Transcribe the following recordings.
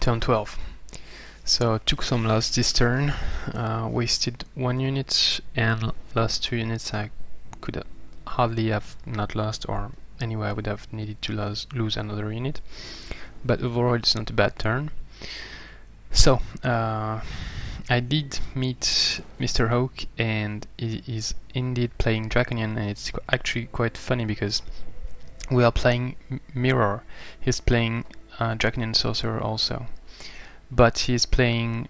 Turn 12. So took some loss this turn, wasted 1 unit and lost 2 units. I could hardly have not lost, or anyway I would have needed to lose another unit. But overall it's not a bad turn. So I did meet Mr. Hawk, and he is indeed playing Draconian, and it's actually quite funny because we are playing Mirror. He's playing Draconian Sorcerer also, but he's playing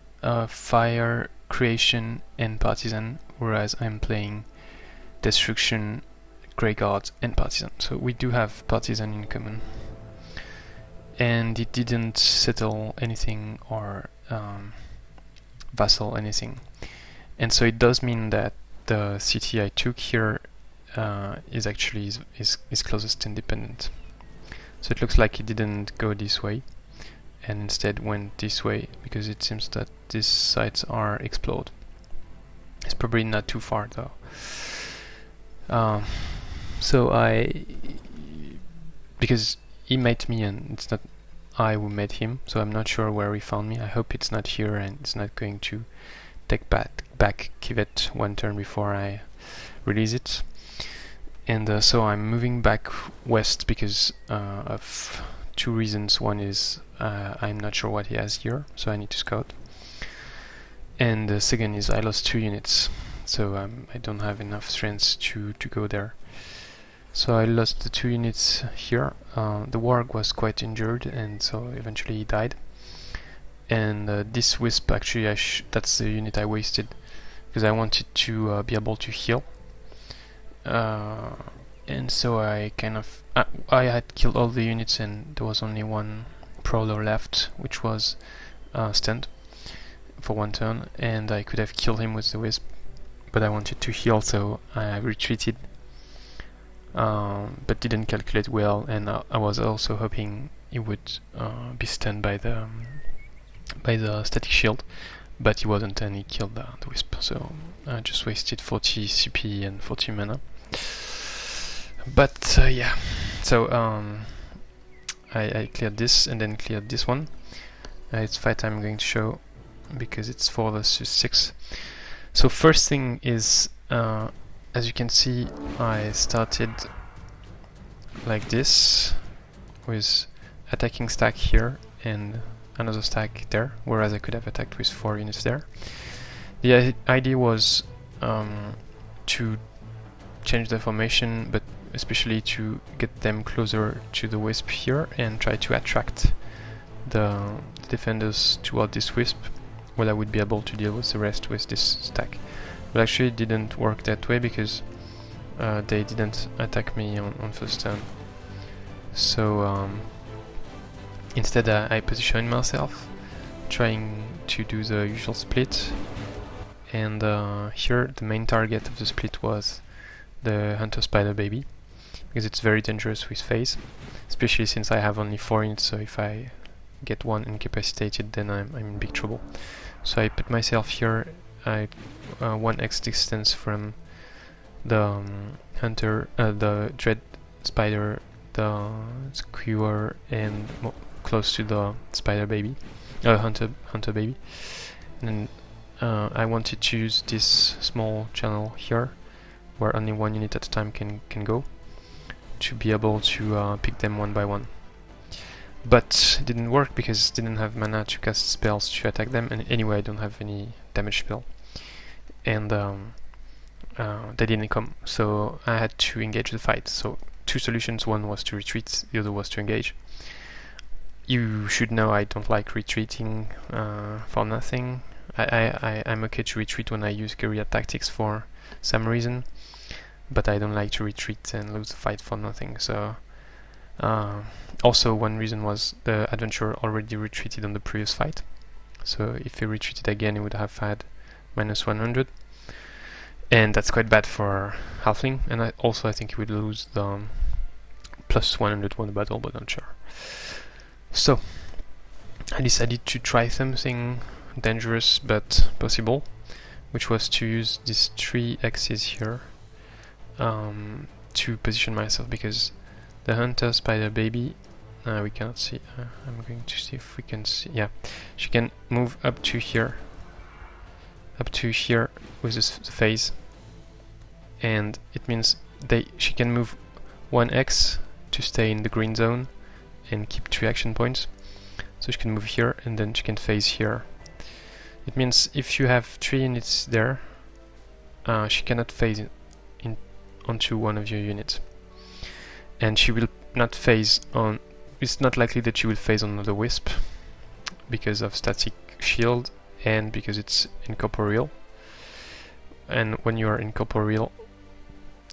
Fire, Creation and Partisan, whereas I'm playing Destruction, Grey Guard and Partisan. So we do have Partisan in common, and it didn't settle anything or vassal anything, and so it does mean that the city I took here is actually is closest independent. So it looks like it didn't go this way and instead went this way, because it seems that these sites are explored. It's probably not too far though. So because he met me and it's not I who met him, so I'm not sure where he found me. I hope it's not here and it's not going to take back Kivet one turn before I release it. And so I'm moving back west because of 2 reasons. One is I'm not sure what he has here, so I need to scout. And the second is I lost 2 units, so I don't have enough strength to go there. So I lost the 2 units here. The Warg was quite injured, and so eventually he died. And this Wisp, actually, that's the unit I wasted because I wanted to be able to heal. And so I kind of I had killed all the units, and there was only one Prowler left, which was stunned for 1 turn, and I could have killed him with the Wisp, but I wanted to heal, so I retreated. But didn't calculate well, and I was also hoping he would be stunned by the static shield, but he wasn't, and he killed the Wisp. So I just wasted 40 CP and 40 mana. But yeah, so I cleared this and then cleared this one. It's fight I'm going to show because it's 4 versus 6. So first thing is, as you can see, I started like this with attacking stack here and another stack there, whereas I could have attacked with 4 units there. The idea was to change the formation, but especially to get them closer to the Wisp here and try to attract the defenders toward this Wisp, where I would be able to deal with the rest with this stack. But actually it didn't work that way because they didn't attack me on first turn. So instead I positioned myself, trying to do the usual split, and here the main target of the split was the Hunter Spider Baby, because it's very dangerous with phase, especially since I have only 4 units, so if I get one incapacitated then I'm in big trouble. So I put myself here, 1x distance from the Hunter, the Dread Spider, the Skewer, and close to the Spider Baby, Hunter Baby. And I wanted to use this small channel here, where only 1 unit at a time can go, to be able to pick them one by one. But it didn't work because I didn't have mana to cast spells to attack them, and anyway I don't have any damage spell, and they didn't come, so I had to engage the fight. So 2 solutions: one was to retreat, the other was to engage. You should know I don't like retreating for nothing. I'm okay to retreat when I use guerrilla tactics for some reason, but I don't like to retreat and lose the fight for nothing. So also one reason was the adventurer already retreated on the previous fight, so if he retreated again he would have had -100, and that's quite bad for halfling. And I think he would lose the +100 won the battle, but I'm sure. So I decided to try something dangerous but possible, which was to use these 3 axes here to position myself, because the Hunter Spider Baby we cannot see. I'm going to see if we can see. Yeah, she can move up to here with this phase, and it means she can move 1x to stay in the green zone and keep 3 action points. So she can move here and then she can phase here. It means if you have 3 units there, she cannot phase onto one of your units, and she will not phase on. It's not likely that she will phase on the Wisp because of static shield and because it's incorporeal. And when you are incorporeal,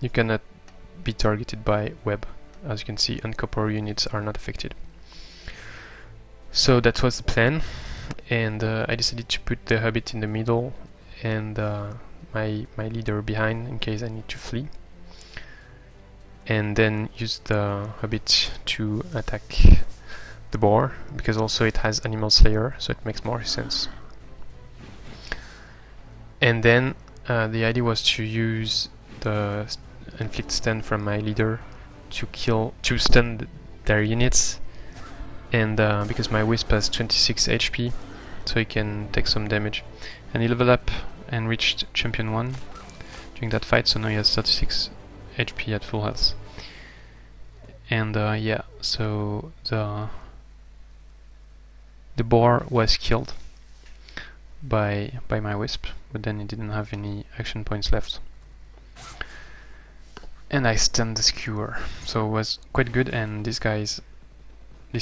you cannot be targeted by web. As you can see, incorporeal units are not affected. So that was the plan, and I decided to put the Hobbit in the middle and my leader behind in case I need to flee, and then use the Hobbit to attack the Boar, because also it has Animal Slayer, so it makes more sense. And then the idea was to use the Inflict stun from my leader to stun their units, and because my Wisp has 26 HP, so he can take some damage. And he leveled up and reached Champion 1 during that fight, so now he has 36 HP at full health. And yeah, so the Boar was killed by my Wisp, but then he didn't have any action points left. And I stunned the Skewer, so it was quite good. And these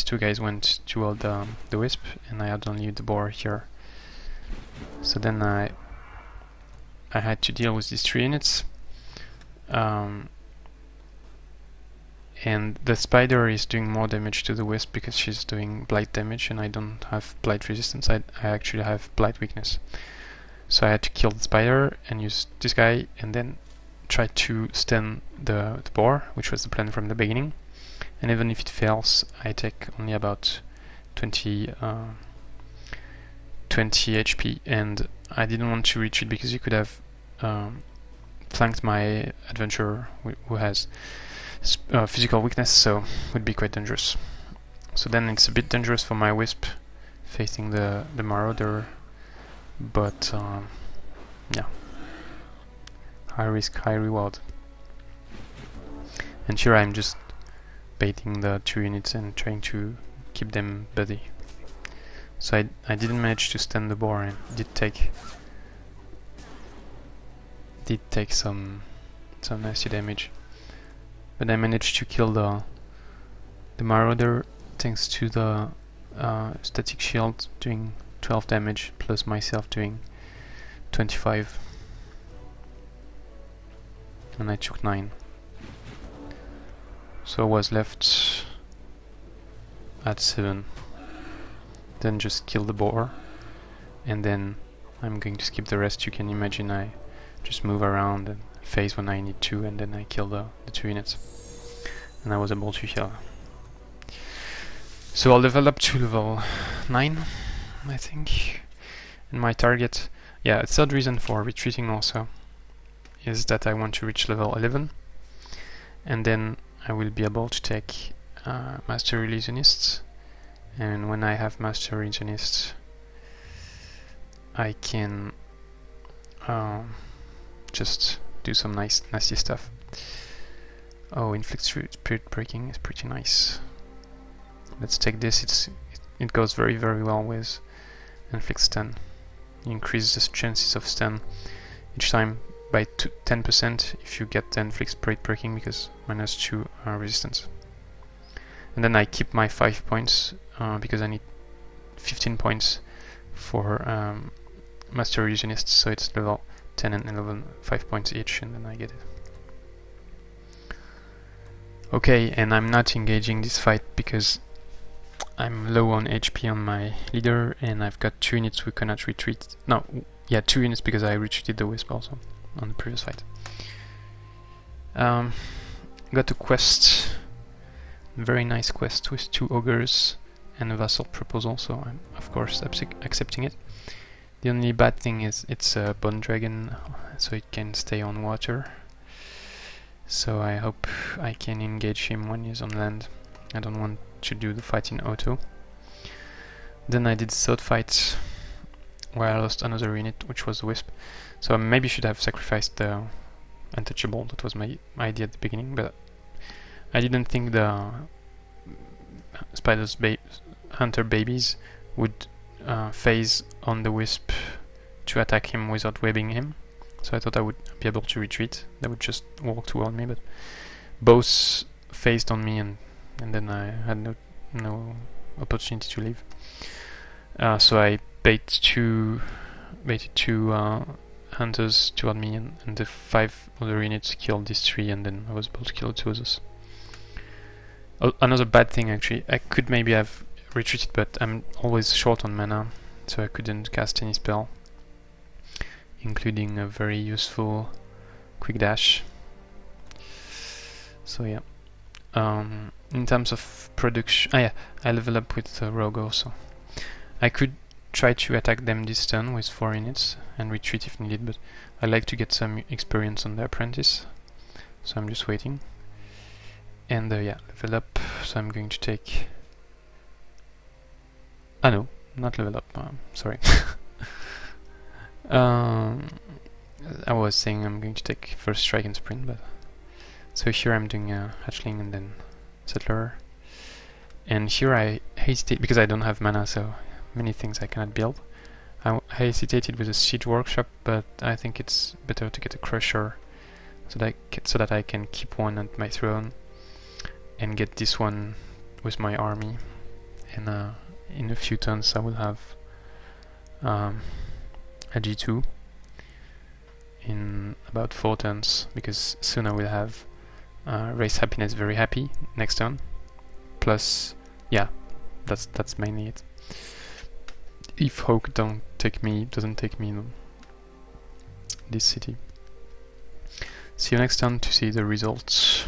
two guys went to all the Wisp, and I had only the Boar here. So then I had to deal with these 3 units, and the Spider is doing more damage to the Wisp because she's doing blight damage, and I don't have blight resistance. I actually have blight weakness, so I had to kill the Spider and use this guy, and then try to stun the Boar, which was the plan from the beginning. And even if it fails, I take only about 20 HP, and I didn't want to retreat because you could have flanked my adventurer who has physical weakness, so it would be quite dangerous. So then it's a bit dangerous for my Wisp facing the Marauder, but yeah, high risk, high reward. And here I'm just baiting the 2 units and trying to keep them buddy. So I didn't manage to stun the Boar, and did take some nasty damage. But I managed to kill the Marauder thanks to the static shield doing 12 damage plus myself doing 25, and I took 9. So I was left at 7. Then just kill the Boar, and then I'm going to skip the rest. You can imagine I just move around and phase when I need to, and then I kill the 2 units. And I was able to heal. So I'll level up to level 9, I think. And my target, yeah, a third reason for retreating also is that I want to reach level 11, and then I will be able to take Master Illusionists. And when I have Master Illusionists, I can just do some nasty stuff. Oh, Inflict Spirit Breaking is pretty nice. Let's take this. It goes very well with Inflict Stun. You increase the chances of stun each time by 10% if you get the Inflict Spirit Breaking, because -2 resistance. And then I keep my 5 points because I need 15 points for Master Illusionists, so it's level 10 and 11, 5 points each, and then I get it. Okay, and I'm not engaging this fight because I'm low on HP on my leader, and I've got 2 units who cannot retreat. No, yeah, 2 units because I retreated the Wisp also on the previous fight. Got a quest, very nice quest with 2 Ogres and a Vassal proposal, so I'm of course accepting it. The only bad thing is it's a Bone Dragon, so it can stay on water. So I hope I can engage him when he's on land. I don't want to do the fight in auto. Then I did the third fight where I lost another unit, which was Wisp. So I maybe should have sacrificed the untouchable. That was my idea at the beginning, but I didn't think the hunter babies would phase on the Wisp to attack him without webbing him. So I thought I would be able to retreat. They would just walk toward me, but both phased on me, and then I had no opportunity to leave. So I baited two hunters toward me, and the 5 other units killed these 3, and then I was able to kill 2 others. Another bad thing, actually, I could maybe have retreated, but I'm always short on mana, so I couldn't cast any spell, including a very useful quick dash. So yeah. In terms of production, I level up with Rogue also. I could try to attack them this turn with 4 units and retreat if needed, but I like to get some experience on the apprentice, so I'm just waiting. And yeah, level up, so I'm going to take... no, not level up, sorry. I was saying I'm going to take first strike and sprint, but... So here I'm doing a hatchling and then settler. And here I hesitate, because I don't have mana, so many things I cannot build. I hesitated with a siege workshop, but I think it's better to get a crusher so that I can keep one at my throne and get this one with my army. And in a few turns I will have a G2 in about 4 turns, because soon I will have race happiness very happy next turn. Plus, yeah, that's mainly it. If Hawk doesn't take me this city. See you next turn to see the results.